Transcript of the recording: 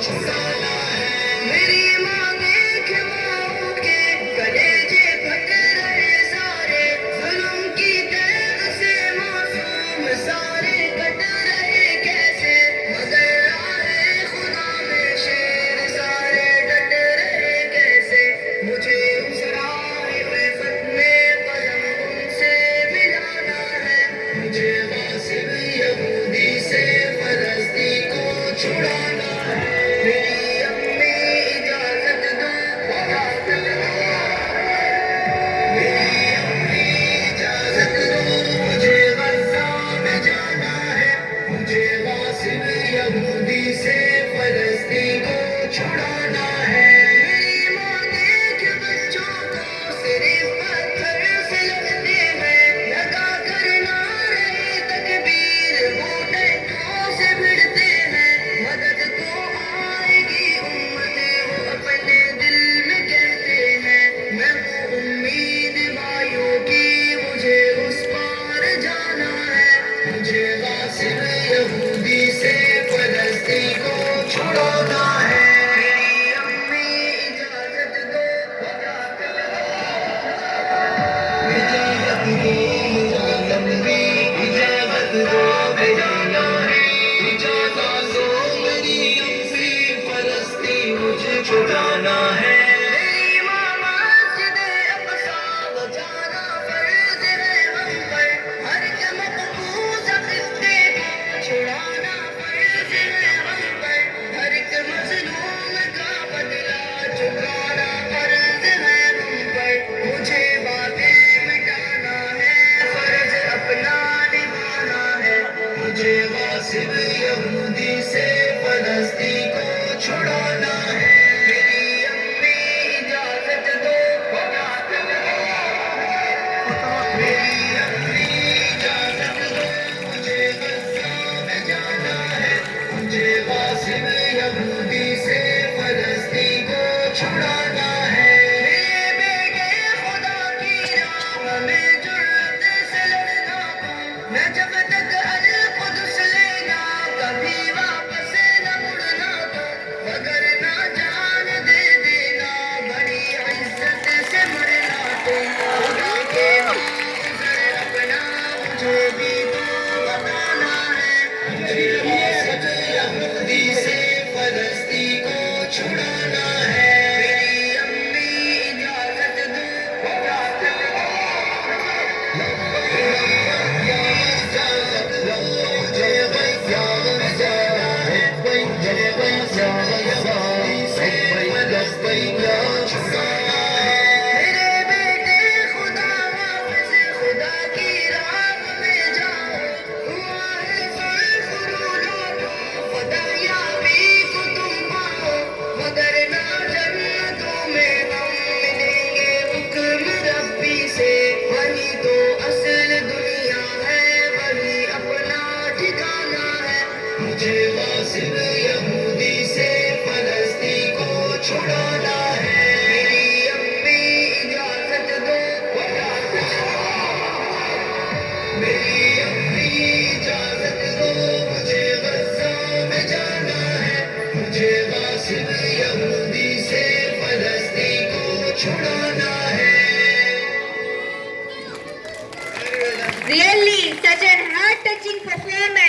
छुड़ाना है। मेरी माँ देख माँ के कलेजे फट रहे सारे, जुल्म की कैद से मासूम सारे कट रहे कैसे, मगर राहे खुदा में शेर सारे डट रहे कैसे। मुझे उस राह उल्फत में कदम उनसे मिलाना है, मुझे गासिब यहूदी से फलस्ती को छुड़ाना है। मेरी अम्मी इजाजत दो, इजाजत दो, मेरी अम्मी इजाजत दो, मुझे गज़ा में जाना है, मुझे गासिब यहूदी से फलस्ती को छुड़ाना है। मेरी माँ देख बच्चों को सिर्फ पत्थर से लगते हैं, लगा कर नारे तकबीर बूटे से भिड़ते हैं। मदद को आएगी उम्मत वो अपने दिल में कहते हैं, मैं हूँ उम्मीद भाइयों की, मुझे उस पार जाना है, मुझे गासिब यहूदी से फलस्ती को छुड़ाना है। मेरी अम्मी इजाजत दो, इजाजत दो, इजाजत दो, अम्मी इजाजत दो, भेजना है, इजाजत दो मेरी अम्मी, फलस्ती मुझे छुड़ाना है। मेरी माँ मस्जिद अक़सा बचाना फर्ज है हम पर, हर एक मक़बूज़ क़िस्ते को छुड़ाना फर्ज है हम पर, हर एक मज़लूम का बदला चुकाना फर्ज है हम पर। मुझे बातें मिटाना है, फर्ज अपना निभाना है, मुझे गासिब यहूदी से फलस्ती को छुड़ाना है। मेरी अम्मी इजाजत दो, इजाजत दो, मेरी अम्मी इजाजत दो, मुझे गज़ा में जाना है, मुझे गासिब यहूदी से फलस्ती को छुड़ाना है। मेरे बेटे खुदा की राह में जुर्रत से लड़ना दूं, मैं जब तक अल-कुद्स लेना कभी वापस न मुड़ना दूं, मगर ना जान दे देना बड़ी इज्जत से मरना दूं। खुदा के मंज़र अपना मुझे भी तो बताना है, मुझे गासिब यहूदी से फलस्ती को छुड़ाना है। मेरी अम्मी इजाजत दो, इजाजत दो, इजाजत दो, मुझे गज़ा में जाना है, मुझे गज़ा से फलस्ती को छुड़ाना है। मेरे बेटे खुदा वापस खुदा की राह में जाओ, हुआ है फख्र लौटो, फदायाबी को तुम पाओ, मगर ना जन्नतों में हम मिलेंगे हुक्म रब्बी से, वही तो असल दुनिया है, वही अपना ठिकाना है, मुझे गासिब यहूदी से फलस्ती को छुड़ाना है। मेरी अम्मी इजाजत दो, इजाजत दो, मेरी अम्मी इजाजत दो, मुझे गज़ा में जाना है, मुझे गासिब यहूदी से फलस्ती को छुड़ाना है। Really, such an heart-touching performance.